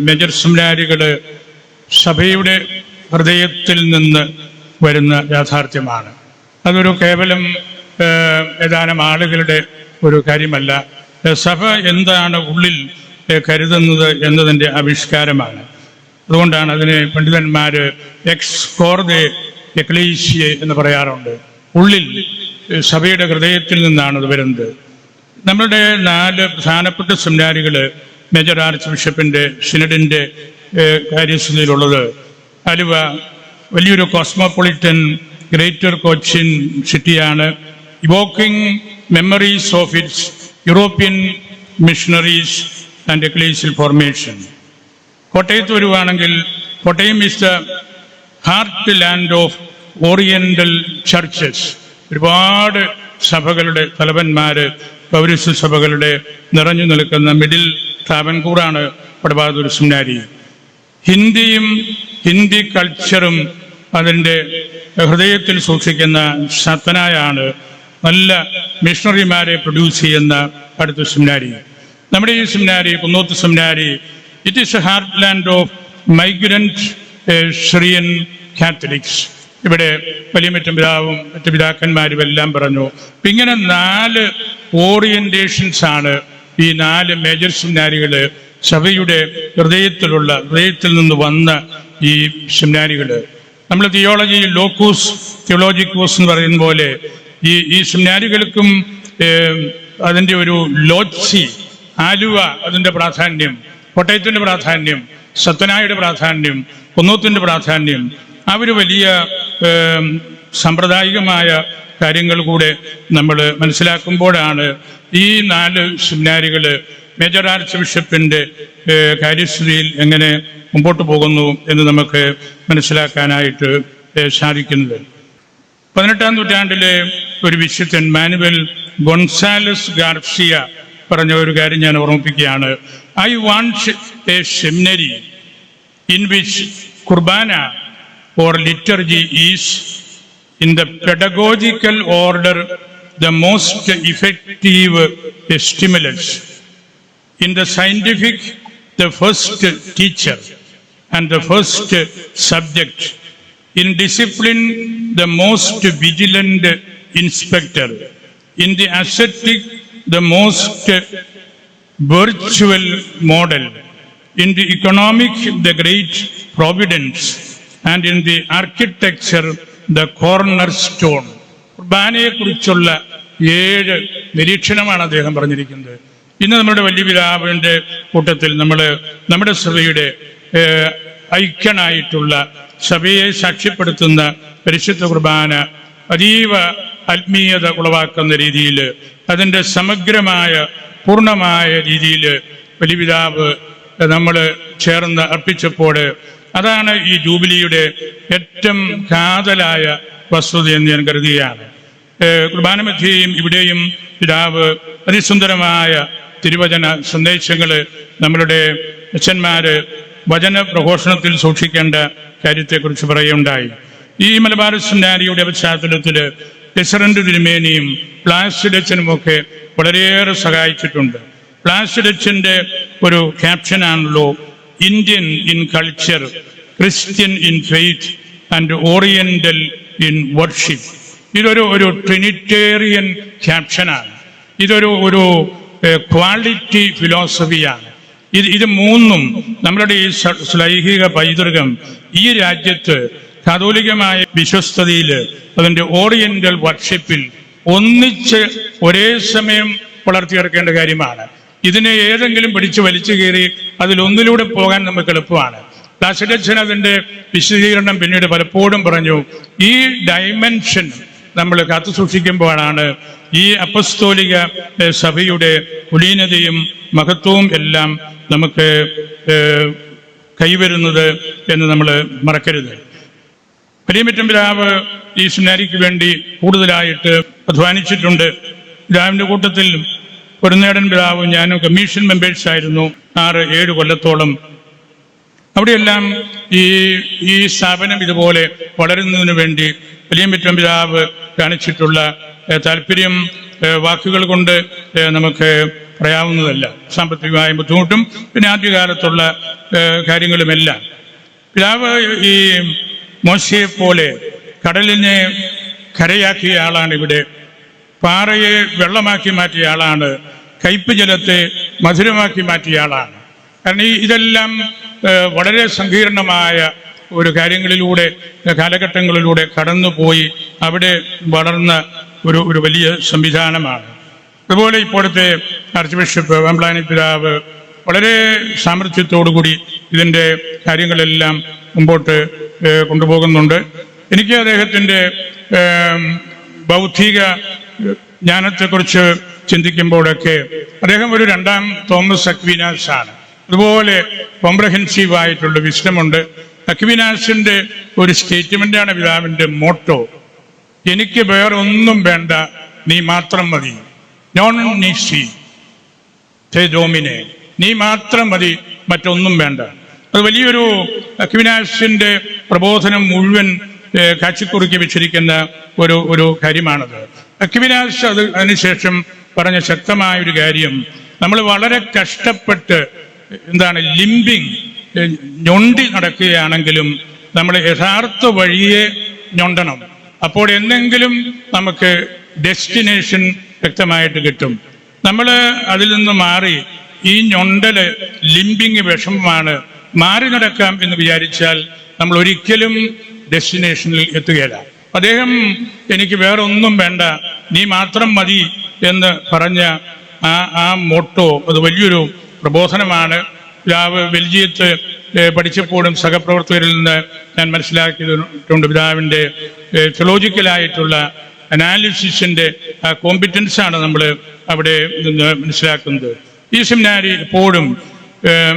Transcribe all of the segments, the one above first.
Major സെമിനാരികൾ സഭയുടെ ഹൃദയത്തിൽ നിന്ന് വരുന്ന യാഥാർത്ഥ്യമാണ്. അതൊരു കേവലം ഏതാനും ആളുകളുടെ ഒരു കാര്യമല്ല. സഭ എന്താണ് ഉള്ളിൽ കരുതുന്നത് എന്നതിൻ്റെ ആവിഷ്കാരമാണ്. അതുകൊണ്ടാണ് അതിനെ പണ്ഡിതന്മാർ എക്സ് കോർദെ എക്ലീസിയെ എന്ന് പറയാറുണ്ട്. ഉള്ളിൽ സഭയുടെ ഹൃദയത്തിൽ നിന്നാണ് അത് വരുന്നത്. നമ്മളുടെ 4 പ്രധാനപ്പെട്ട സെമിനാരികൾ മേജർ ആർച്ച് ബിഷപ്പിൻ്റെ സിനഡിൻ്റെ കാര്യസ്ഥതയിലുള്ളത്. ആലുവ വലിയൊരു കോസ്മോപൊളിറ്റൻ ഗ്രേറ്റർ കൊച്ചിൻ സിറ്റിയാണ്. Evoking memories of its European missionaries and ecclesial formation. കോട്ടയത്ത് വരുവാണെങ്കിൽ Kottayam is the heartland of oriental churches. ഒരുപാട് സഭകളുടെ തലവന്മാർ, പൗരസ്ത്യ സഭകളുടെ നിറഞ്ഞു നിൽക്കുന്ന മിഡിൽ ട്രാവൻകൂറാണ് വടബാദൂർ സെമിനാരി. ഹിന്ദിയും ഹിന്ദി കൾച്ചറും അതിൻ്റെ ഹൃദയത്തിൽ സൂക്ഷിക്കുന്ന ശക്തനായാണ് നല്ല മിഷണറിമാരെ പ്രൊഡ്യൂസ് ചെയ്യുന്ന അടുത്ത സെമിനാരി. നമ്മുടെ ഈ seminary, Kunnoth seminary, it is a heartland of migrant Syrian Catholics. ഇവിടെ വലിയമറ്റം പിതാവും മറ്റു പിതാക്കന്മാരും എല്ലാം പറഞ്ഞു. അപ്പം ഇങ്ങനെ 4 ഓറിയന്റേഷൻസ് ആണ് ഈ 4 മേജർ സെമിനാരികൾ, സഭയുടെ ഹൃദയത്തിൽ നിന്ന് വന്ന ഈ സെമിനാരികൾ. നമ്മൾ തിയോളജി ലോക്കൂസ് തിയോളജിക്കോസ് എന്ന് പറയുന്ന പോലെ ഈ സെമിനാരികൾക്കും അതിൻ്റെ ഒരു ലോഡ്സി, ആലുവ അതിൻ്റെ പ്രാധാന്യം, കോട്ടയത്തിൻ്റെ പ്രാധാന്യം, സത്തനായുടെ പ്രാധാന്യം, കുന്നോത്തിൻ്റെ പ്രാധാന്യം, അവർ വലിയ സാമ്പ്രദായികമായ കാര്യങ്ങൾ കൂടെ നമ്മൾ മനസ്സിലാക്കുമ്പോഴാണ് ഈ 4 സെമിനാരികൾ മേജർ ആർച്ച് ബിഷപ്പിൻ്റെ കാര്യസ്ഥിതിയിൽ എങ്ങനെ മുമ്പോട്ട് പോകുന്നു എന്ന് നമുക്ക് മനസ്സിലാക്കാനായിട്ട് സാധിക്കുന്നത്. 18-ാം നൂറ്റാണ്ടിലെ ഒരു വിശുദ്ധൻ മാനുവൽ ഗൊൺസാലസ് ഗാർസിയ പറഞ്ഞ ഒരു കാര്യം ഞാൻ ഓർമ്മിപ്പിക്കുകയാണ്. I want A seminary in which Qurbana or liturgy is in the pedagogical order the most effective stimulus, in the scientific the first teacher and the first subject, in discipline the most vigilant inspector, in the ascetic the most virtual model, in the economic the great providence, and in the architecture the cornerstone. കുർബാനയെ കുറിച്ചുള്ള 7 നിരീക്ഷണമാണ് അദ്ദേഹം പറഞ്ഞിരിക്കുന്നത്. ഇന്ന് നമ്മുടെ വലിയ പിതാവിൻ്റെ കൂട്ടത്തിൽ നമ്മുടെ സഭയുടെ ഐക്യനായിട്ടുള്ള, സഭയെ സാക്ഷ്യപ്പെടുത്തുന്ന പരിശുദ്ധ കുർബാന അതീവ ആത്മീയത ഉളവാക്കുന്ന രീതിയിൽ, അതിൻ്റെ സമഗ്രമായ പൂർണ്ണമായ രീതിയിൽ വലിയ പിതാവ് നമ്മൾ ചേർന്ന് അർപ്പിച്ചപ്പോൾ അതാണ് ഈ ജൂബിലിയുടെ ഏറ്റവും കാതലായ വസ്തുത എന്ന് ഞാൻ കരുതുകയാണ്. കുർബാന മധ്യേയും ഇവിടെയും പിതാവ് അതിസുന്ദരമായ തിരുവചന സന്ദേശങ്ങൾ നമ്മളുടെ അച്ഛന്മാർ വചന പ്രഘോഷണത്തിൽ സൂക്ഷിക്കേണ്ട കാര്യത്തെക്കുറിച്ച് പറയുകയുണ്ടായി. ഈ മലബാർ സെമിനാരിയുടെ പശ്ചാത്തലത്തിൽ ലെസറന്റ് തിരുമേനിയും പ്ലാസിഡച്ചനുമൊക്കെ വളരെയേറെ സഹായിച്ചിട്ടുണ്ട്. പ്ലാസിഡച്ചൻ്റെ ഒരു ക്യാപ്ഷനാണല്ലോ Indian in culture, Christian in faith and oriental in worship. ഇതൊരു ട്രിനിറ്റേറിയൻ ക്യാപ്ഷനാണ്. ഇതൊരു ക്വാളിറ്റി ഫിലോസഫിയാണ്. ഇത് 3ഉം നമ്മളുടെ ഈ ശ്ലൈഹിക പൈതൃകം ഈ രാജ്യത്ത് കാതോലികമായ വിശ്വസ്തതയിൽ, അതിൻ്റെ ഓറിയന്റൽ വർഷിപ്പിൽ ഒന്നിച്ച് ഒരേ സമയം വളർത്തിയെടുക്കേണ്ട കാര്യമാണ്. ഇതിനെ ഏതെങ്കിലും പിടിച്ച് വലിച്ചു കയറി അതിലൊന്നിലൂടെ പോകാൻ നമുക്ക് എളുപ്പമാണ്. പ്ലാസിഡച്ചൻ അതിൻ്റെ വിശദീകരണം പിന്നീട് പലപ്പോഴും പറഞ്ഞു. ഈ ഡയമെൻഷൻ നമ്മൾ കാത്തു സൂക്ഷിക്കുമ്പോഴാണ് ഈ അപ്പസ്തോലിക സഭയുടെ കുലീനതയും മഹത്വവും എല്ലാം നമുക്ക് കൈവരുന്നത് എന്ന് നമ്മൾ മറക്കരുത്. വലിയമറ്റം പിതാവ് ഈ സെമിനാരിക്ക് വേണ്ടി കൂടുതലായിട്ട് അധ്വാനിച്ചിട്ടുണ്ട്. പിതാവിൻ്റെ കൂട്ടത്തിൽ പൊരുന്നേടൻ പിതാവും ഞാനും കമ്മീഷൻ മെമ്പേഴ്സായിരുന്നു 6-7 കൊല്ലത്തോളം. അവിടെയെല്ലാം ഈ സ്ഥാപനം ഇതുപോലെ വളരുന്നതിന് വേണ്ടി വലിയമറ്റം പിതാവ് കാണിച്ചിട്ടുള്ള താല്പര്യം വാക്കുകൾ കൊണ്ട് നമുക്ക് പറയാവുന്നതല്ല. സാമ്പത്തികമായ ബുദ്ധിമുട്ടും പിന്നെ ആദ്യകാലത്തുള്ള കാര്യങ്ങളുമെല്ലാം. പിതാവ് ഈ മോശയെ പോലെ കടലിനെ കരയാക്കിയ ആളാണ്, ഇവിടെ പാറയെ വെള്ളമാക്കി മാറ്റിയ ആളാണ്, കയ്പ് ജലത്തെ മധുരമാക്കി മാറ്റിയ ആളാണ്. കാരണം ഇതെല്ലാം വളരെ സങ്കീർണമായ ഒരു കാര്യങ്ങളിലൂടെ കാലഘട്ടങ്ങളിലൂടെ കടന്നുപോയി അവിടെ വളർന്ന ഒരു വലിയ സംവിധാനമാണ്. അതുപോലെ ഇപ്പോഴത്തെ ആർച്ച് ബിഷപ്പ് വെമ്പ്ലാനി പിതാവ് വളരെ സാമർഥ്യത്തോടുകൂടി ഇതിൻ്റെ കാര്യങ്ങളെല്ലാം മുമ്പോട്ട് കൊണ്ടുപോകുന്നുണ്ട്. എനിക്ക് അദ്ദേഹത്തിൻ്റെ ബൗദ്ധിക ജ്ഞാനത്തെക്കുറിച്ച് ചിന്തിക്കുമ്പോഴൊക്കെ അദ്ദേഹം ഒരു രണ്ടാം തോമസ് അക്വീനാസ് ആണ്. അതുപോലെ കോംപ്രഹെൻസീവ് ആയിട്ടുള്ള വിസ്ഡമുണ്ട്. അക്വീനാസിന്റെ ഒരു സ്റ്റേറ്റ്മെന്റാണ് പിതാവിന്റെ മോട്ടോ: എനിക്ക് വേറെ ഒന്നും വേണ്ട, നീ മാത്രം മതി. നോൺ നീസി തേ ഡോമിനെ, നീ മാത്രം മതി, മറ്റൊന്നും വേണ്ട. അത് വലിയൊരു അക്വീനാസിന്റെ പ്രബോധനം മുഴുവൻ കാച്ചിക്കുറുക്കി വെച്ചിരിക്കുന്ന ഒരു കാര്യമാണത്. അക്വീനാസ് അതിനുശേഷം പറഞ്ഞ ശക്തമായ ഒരു കാര്യം, നമ്മൾ വളരെ കഷ്ടപ്പെട്ട് ലിംബിങ് ഞൊണ്ടി നടക്കുകയാണെങ്കിലും നമ്മൾ യഥാർത്ഥ വഴിയെ ഞൊണ്ടണം. അപ്പോൾ എന്തെങ്കിലും നമുക്ക് ഡെസ്റ്റിനേഷൻ വ്യക്തമായിട്ട് കിട്ടും. നമ്മൾ അതിൽ നിന്ന് മാറി ഈ ഞൊണ്ടല് ലിംബിങ് വിഷമമാണ്, മാറി നടക്കാം എന്ന് വിചാരിച്ചാൽ നമ്മൾ ഒരിക്കലും ഡെസ്റ്റിനേഷനിൽ എത്തുകയില്ല. അദ്ദേഹം എനിക്ക് വേറെ ഒന്നും വേണ്ട, നീ മാത്രം മതി എന്ന് പറഞ്ഞ ആ മോട്ടോ അത് വലിയൊരു പ്രബോധനമാണ്. പിതാവ് ബെൽജിയത്ത് പഠിച്ചപ്പോഴും സഹപ്രവർത്തകരിൽ നിന്ന് ഞാൻ മനസ്സിലാക്കിയിട്ടുണ്ട്, പിതാവിൻ്റെ തിയോളജിക്കലായിട്ടുള്ള അനാലിസിസിൻ്റെ ആ കോമ്പിറ്റൻസാണ് നമ്മൾ അവിടെ നിന്ന് മനസ്സിലാക്കുന്നത്. ഈ സെമിനാരി എപ്പോഴും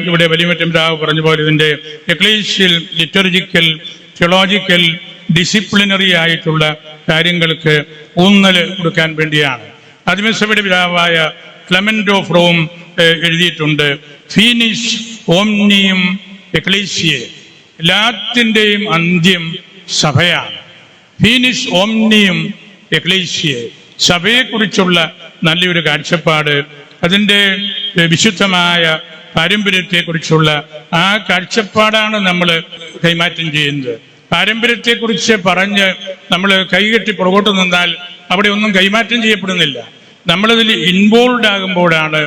ഇവിടെ വലിയമറ്റം പിതാവ് പറഞ്ഞ പോലെ ഇതിൻ്റെ എക്ലീഷ്യൽ, ലിറ്റർജിക്കൽ, തിയോളജിക്കൽ, ഡിസിപ്ലിനറി ആയിട്ടുള്ള കാര്യങ്ങൾക്ക് ഊന്നൽ കൊടുക്കാൻ വേണ്ടിയാണ്. ആദിമസഭയുടെ പിതാവായ ക്ലെമന്റ് ഓഫ് റോം എഴുതിയിട്ടുണ്ട്, ഫീനിഷ് ഓംനിയം എക്ലീസിയെ, എല്ലാത്തിൻ്റെയും അന്ത്യം സഭയാണ്. ഫീനിഷ് ഓംനിയം എക്ലീസിയെ, സഭയെക്കുറിച്ചുള്ള നല്ലൊരു കാഴ്ചപ്പാട്, അതിൻ്റെ വിശുദ്ധമായ പാരമ്പര്യത്തെക്കുറിച്ചുള്ള ആ കാഴ്ചപ്പാടാണ് നമ്മൾ കൈമാറ്റം ചെയ്യുന്നത്. പാരമ്പര്യത്തെക്കുറിച്ച് പറഞ്ഞ് നമ്മൾ കൈകെട്ടി പുറകോട്ട് നിന്നാൽ അവിടെ ഒന്നും കൈമാറ്റം ചെയ്യപ്പെടുന്നില്ല. നമ്മളതിൽ ഇൻവോൾവ് ആകുമ്പോഴാണ്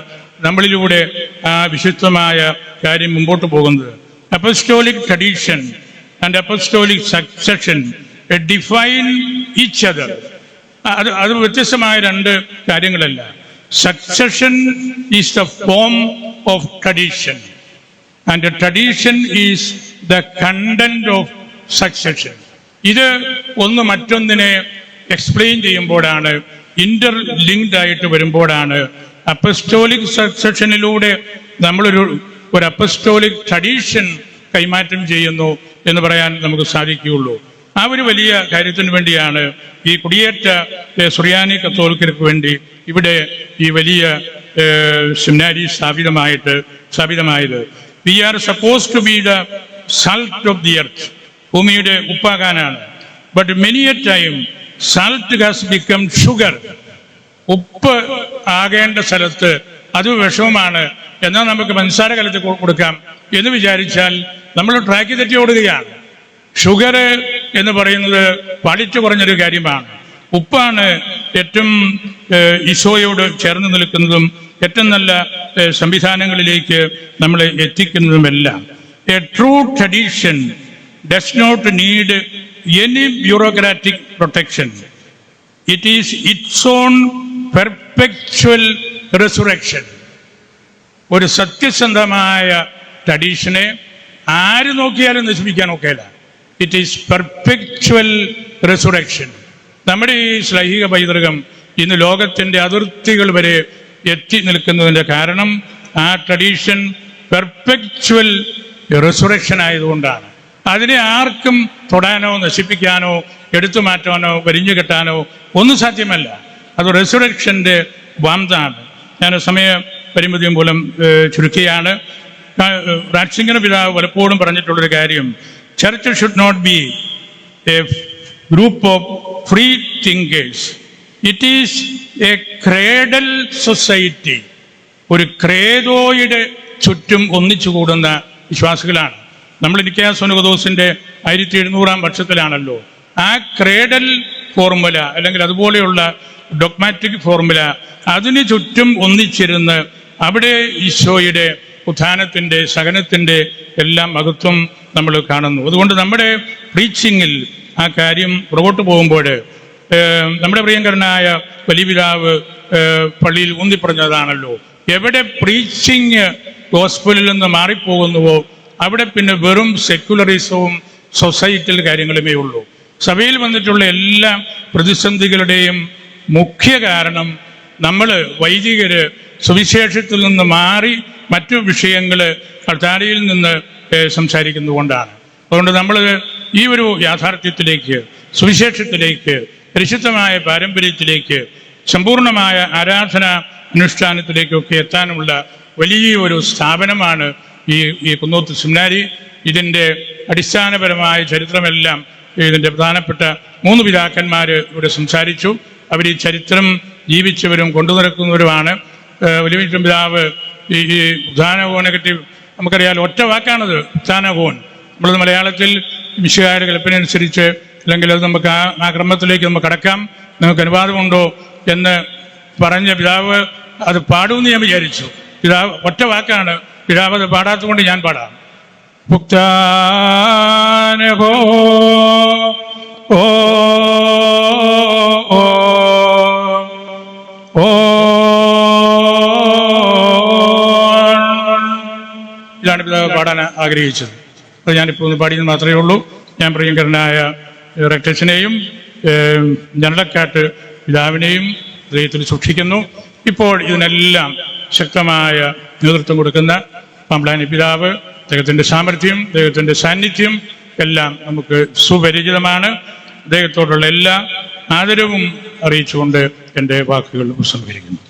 നമ്മളിലൂടെ ആ വിശുദ്ധമായ കാര്യം മുമ്പോട്ട് പോകുന്നത്. Apostolic tradition and apostolic succession define each other. അത് വ്യത്യസ്തമായ രണ്ട് കാര്യങ്ങളല്ല. Succession is the form of tradition and tradition is the content of succession. ഇത് ഒന്ന് മറ്റൊന്നിനെ എക്സ്പ്ലെയിൻ ചെയ്യുമ്പോഴാണ്, ഇന്റർ ലിങ്ക്ഡ് ആയിട്ട് വരുമ്പോഴാണ് അപ്പസ്റ്റോളിക് സക്സഷനിലൂടെ നമ്മളൊരു അപ്പസ്റ്റോളിക് ട്രഡീഷൻ കൈമാറ്റം ചെയ്യുന്നു എന്ന് പറയാൻ നമുക്ക് സാധിക്കുകയുള്ളൂ. ആ ഒരു വലിയ കാര്യത്തിന് വേണ്ടിയാണ് ഈ കുടിയേറ്റ സുറിയാനി കത്തോലിക്കർക്ക് വേണ്ടി ഇവിടെ ഈ വലിയ സെമിനാരി സ്ഥാപിതമായത്. We are suppose to be the salt of the earth, ഭൂമിയുടെ ഉപ്പാകാനാണ്. But many a time salt has become sugar. ഉപ്പ് ആകേണ്ട സ്ഥലത്ത് അത് വിഷമമാണ്, എന്നാൽ നമുക്ക് പഞ്ചസാര കലത്ത് കൊടുക്കാം എന്ന് വിചാരിച്ചാൽ നമ്മൾ ട്രാക്ക് തെറ്റി ഓടുകയാണ്. ഷുഗർ എന്ന് പറയുന്നത് ക്വാളിറ്റി കുറഞ്ഞൊരു കാര്യമാണ്. ഉപ്പാണ് ഏറ്റവും ഈശോയോട് ചേർന്ന് നിൽക്കുന്നതും ഏറ്റവും നല്ല സംവിധാനങ്ങളിലേക്ക് നമ്മളെ എത്തിക്കുന്നതുമെല്ലാം. A true tradition does not need any bureaucratic protection. It is its own perpetual resurrection. ഒരു സത്യസന്ധമായ ട്രഡീഷനെ ആര് നോക്കിയാലും നശിപ്പിക്കാൻ ഒക്കെയില്ല. It is perpetual resurrection. നമ്മുടെ ഈ ശ്ലൈഹിക പൈതൃകം ഇന്ന് ലോകത്തിൻ്റെ അതിർത്തികൾ വരെ എത്തി നിൽക്കുന്നതിൻ്റെ കാരണം ആ ട്രഡീഷൻ പെർപെക്ച്വൽ റിസറക്ഷൻ ആയതുകൊണ്ടാണ്. അതിനെ ആർക്കും തൊടാനോ നശിപ്പിക്കാനോ എടുത്തു മാറ്റാനോ വരിഞ്ഞു കെട്ടാനോ ഒന്നും സാധ്യമല്ല. അത് റിസറക്ഷൻ്റെ വാന്താണ്. ഞാൻ സമയ പരിമിതി മൂലം ചുരുക്കിയാണ്. റാറ്റ്സിംഗർ പിതാവ് പലപ്പോഴും പറഞ്ഞിട്ടുള്ളൊരു കാര്യം, church should not be a group of free thinkers, it is a cradle society. ഒരു ക്രേതോയുടെ ചുറ്റും ഒന്നിച്ചുകൂടുന്ന വിശ്വാസികളാണ്. നമ്മൾ നിക്കായ സുനകദോസിന്റെ 1700 വർഷത്തിലാണല്ലോ ആ ക്രേഡൽ ഫോർമുല അല്ലെങ്കിൽ അതുപോലെയുള്ള ഡോഗ്മാറ്റിക് ഫോർമുല അതിന് ചുറ്റും ഒന്നിച്ചിരുന്ന് അവിടെ ഈശോയുടെ ഉത്ഥാനത്തിന്റെ സഹനത്തിന്റെ എല്ലാം മഹത്വം നമ്മൾ കാണുന്നു. അതുകൊണ്ട് നമ്മുടെ പ്രീച്ചിങ്ങിൽ ആ കാര്യം പുറകോട്ട് പോകുമ്പോൾ നമ്മുടെ പ്രിയങ്കരനായ വലിയ പിതാവ് പള്ളിയിൽ ഊന്നിപ്പറഞ്ഞതാണല്ലോ, എവിടെ പ്രീച്ചിങ് ഗോസ്പലിൽ നിന്ന് മാറിപ്പോകുന്നുവോ അവിടെ പിന്നെ വെറും സെക്യുലറിസവും സൊസൈറ്റൽ കാര്യങ്ങളുമേ ഉള്ളൂ. സഭയിൽ വന്നിട്ടുള്ള എല്ലാ പ്രതിസന്ധികളുടെയും മുഖ്യ കാരണം നമ്മൾ വൈദികര് സുവിശേഷത്തിൽ നിന്ന് മാറി മറ്റു വിഷയങ്ങൾ അൾത്താരയിൽ നിന്ന് സംസാരിക്കുന്നതുകൊണ്ടാണ്. അതുകൊണ്ട് നമ്മൾ ഈ ഒരു യാഥാർത്ഥ്യത്തിലേക്ക്, സുവിശേഷത്തിലേക്ക്, പരിശുദ്ധമായ പാരമ്പര്യത്തിലേക്ക്, സമ്പൂർണമായ ആരാധന അനുഷ്ഠാനത്തിലേക്കൊക്കെ എത്താനുള്ള വലിയ ഒരു സ്ഥാപനമാണ് ഈ കുന്നോത്ത് സെമിനാരി. ഇതിൻ്റെ അടിസ്ഥാനപരമായ ചരിത്രമെല്ലാം ഇതിൻ്റെ പ്രധാനപ്പെട്ട 3 പിതാക്കന്മാർ ഇവിടെ സംസാരിച്ചു. അവർ ഈ ചരിത്രം ജീവിച്ചവരും കൊണ്ടു നടക്കുന്നവരുമാണ്. വലിയ പിതാവ് ഈ ഉദ്ധാനകോനെപ്പറ്റി നമുക്കറിയാം, ഒറ്റ വാക്കാണത് ഉദ്ധാനകോൻ. നമ്മളത് മലയാളത്തിൽ വിശുകാരുടെ കൽപ്പനയനുസരിച്ച് അല്ലെങ്കിൽ അത് നമുക്ക് ആ ക്രമത്തിലേക്ക് നമുക്ക് കടക്കാം, നിങ്ങൾക്ക് അനുവാദമുണ്ടോ എന്ന് പറഞ്ഞ പിതാവ് അത് പാടുമെന്ന് ഞാൻ വിചാരിച്ചു. പിതാവ് ഒറ്റ വാക്കാണ്, പിതാവ് അത് പാടാത്തത് കൊണ്ട് ഞാൻ പാടാം. ഉദ്ധാനകോ ഓ ഓ ഓ ഇതാണ് പിതാവ് പാടാൻ ആഗ്രഹിച്ചത്. അത് ഞാനിപ്പോൾ ഒന്ന് പാടിയത് മാത്രമേ ഉള്ളൂ. ഞാൻ പ്രിയങ്കരനായ റെക്ടസിനെയും ജനറൽക്കാട്ട് പിതാവിനെയും ഹൃദയത്തിൽ സൂക്ഷിക്കുന്നു. ഇപ്പോൾ ഇതിനെല്ലാം ശക്തമായ നേതൃത്വം കൊടുക്കുന്ന പാമ്പ്ളാനി പിതാവ്, അദ്ദേഹത്തിൻ്റെ സാമർഥ്യം, അദ്ദേഹത്തിൻ്റെ സാന്നിധ്യം എല്ലാം നമുക്ക് സുപരിചിതമാണ്. അദ്ദേഹത്തോടുള്ള എല്ലാ ആദരവും അറിയിച്ചുകൊണ്ട് എൻ്റെ വാക്കുകൾ ഉപസംഹരിക്കുന്നു.